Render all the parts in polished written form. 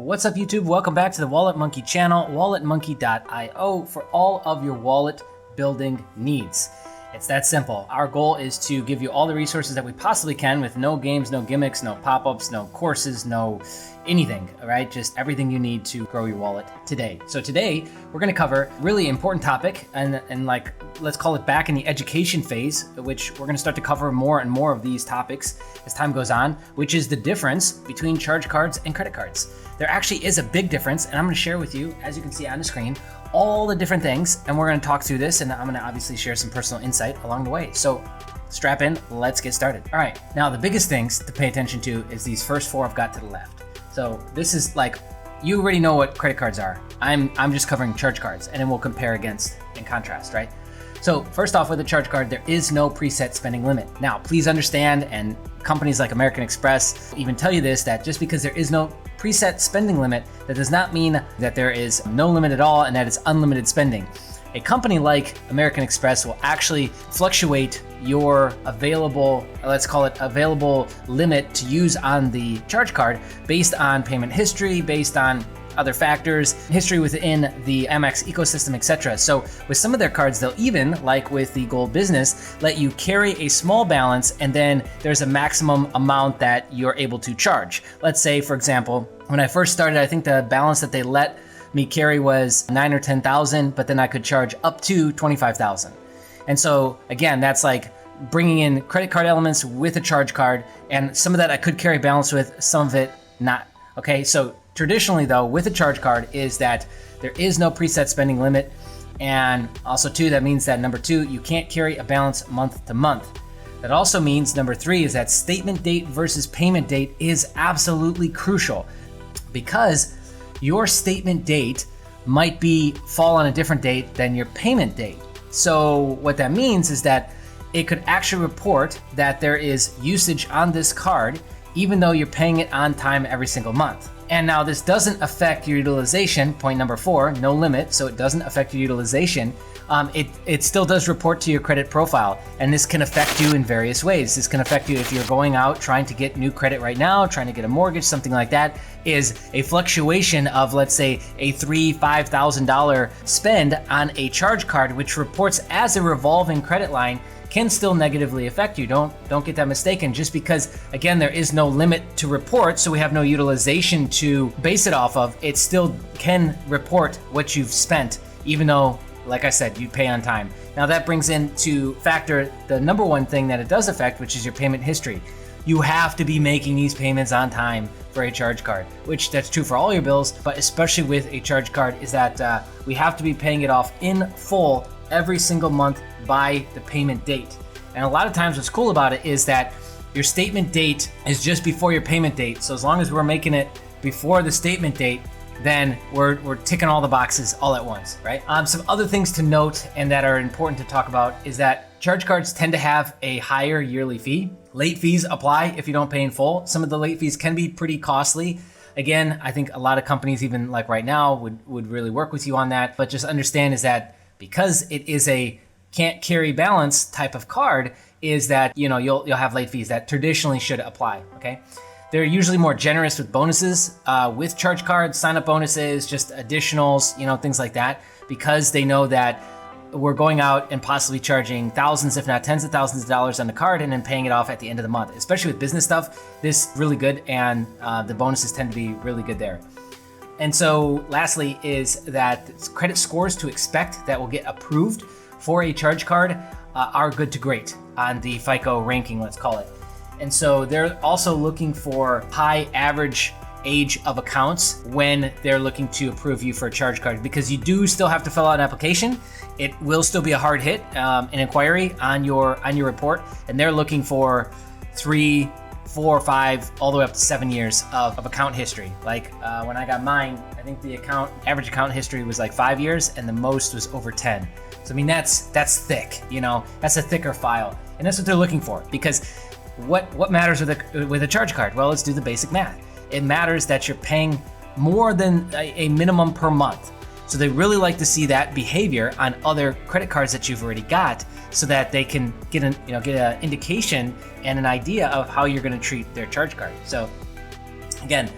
What's up, YouTube? Welcome back to the Wallet Monkey channel, walletmonkey.io, for all of your wallet building needs. It's that simple. Our goal is to give you all the resources that we possibly can with no games, no gimmicks, no pop-ups, no courses, no anything, all right? Just everything you need to grow your wallet today. So today, we're gonna cover a really important topic and like, let's call it back in the education phase, which we're gonna start to cover more and more of these topics as time goes on, which is the difference between charge cards and credit cards. There actually is a big difference, and I'm gonna share with you, as you can see on the screen, all the different things, and we're gonna talk through this, and I'm gonna obviously share some personal insight along the way. So strap in, let's get started. All right, now the biggest things to pay attention to is these first four I've got to the left. So this is like, you already know what credit cards are. I'm just covering charge cards, and then we'll compare against and contrast, right? So first off, with a charge card, there is no preset spending limit. Now, please understand, and companies like American Express even tell you this, that just because there is no preset spending limit, that does not mean that there is no limit at all and that it's unlimited spending. A company like American Express will actually fluctuate your available, let's call it available limit to use on the charge card based on payment history, based on other factors, history within the Amex ecosystem, etc. So with some of their cards, they'll even, like with the Gold Business, let you carry a small balance and then there's a maximum amount that you're able to charge. Let's say, for example, when I first started, I think the balance that they let me carry was 9 or 10,000, but then I could charge up to 25,000. And so again, that's like bringing in credit card elements with a charge card, and some of that I could carry balance with, some of it not. Okay, so traditionally though, with a charge card is that there is no preset spending limit. And also too, that means that number two, you can't carry a balance month to month. That also means number three is that statement date versus payment date is absolutely crucial, because your statement date might fall on a different date than your payment date. So what that means is that it could actually report that there is usage on this card, even though you're paying it on time every single month. And now this doesn't affect your utilization, point number four, no limit, so it doesn't affect your utilization. It still does report to your credit profile, and this can affect you in various ways. This can affect you if you're going out trying to get new credit right now, trying to get a mortgage, something like that, is a fluctuation of, let's say, a $3,000, $5,000 spend on a charge card, which reports as a revolving credit line, can still negatively affect you. Don't get that mistaken. Just because, again, there is no limit to report, so we have no utilization to base it off of, it still can report what you've spent, even though, like I said, you pay on time. Now that brings into factor the number one thing that it does affect, which is your payment history. You have to be making these payments on time for a charge card, which that's true for all your bills, but especially with a charge card is that we have to be paying it off in full every single month by the payment date. And a lot of times what's cool about it is that your statement date is just before your payment date. So as long as we're making it before the statement date, then we're ticking all the boxes all at once, right? Some other things to note and that are important to talk about is that charge cards tend to have a higher yearly fee. Late fees apply if you don't pay in full. Some of the late fees can be pretty costly. Again, I think a lot of companies, even like right now, would really work with you on that. But just understand is that because it is a can't carry balance type of card, is that you'll have late fees that traditionally should apply. Okay. They're usually more generous with bonuses, with charge cards, sign-up bonuses, just additionals, things like that, because they know that we're going out and possibly charging thousands, if not tens of thousands of dollars on the card and then paying it off at the end of the month. Especially with business stuff, this is really good, and the bonuses tend to be really good there. And so lastly is that credit scores to expect that will get approved for a charge card are good to great on the FICO ranking, let's call it. And so they're also looking for high average age of accounts when they're looking to approve you for a charge card, because you do still have to fill out an application. It will still be a hard hit, an inquiry on your report, and they're looking for 3, 4, 5, all the way up to 7 years of account history. Like when I got mine, I think the average account history was like 5 years, and the most was over 10. So I mean that's thick, that's a thicker file, and that's what they're looking for. Because what matters with a charge card? Well, let's do the basic math. It matters that you're paying more than a minimum per month. So they really like to see that behavior on other credit cards that you've already got, so that they can get an indication and an idea of how you're going to treat their charge card. So again,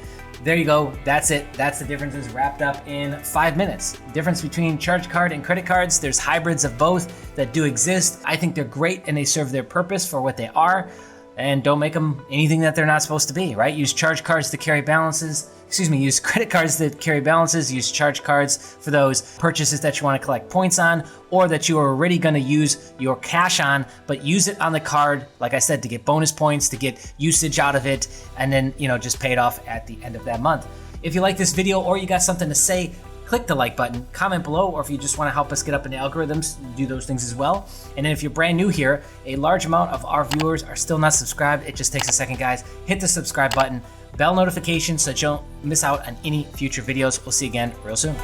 There you go. That's it. That's the differences wrapped up in 5 minutes. Difference between charge card and credit cards. There's hybrids of both that do exist. I think they're great and they serve their purpose for what they are. And don't make them anything that they're not supposed to be, right? Use charge cards to carry balances. Use credit cards that carry balances. Use charge cards for those purchases that you want to collect points on, or that you are already going to use your cash on, but use it on the card, like I said, to get bonus points, to get usage out of it, and then, just pay it off at the end of that month. If you like this video or you got something to say, click the like button, comment below, or if you just want to help us get up in the algorithms, do those things as well. And then if you're brand new here, a large amount of our viewers are still not subscribed. It just takes a second, guys. Hit the subscribe button, bell notification so that you don't miss out on any future videos. We'll see you again real soon.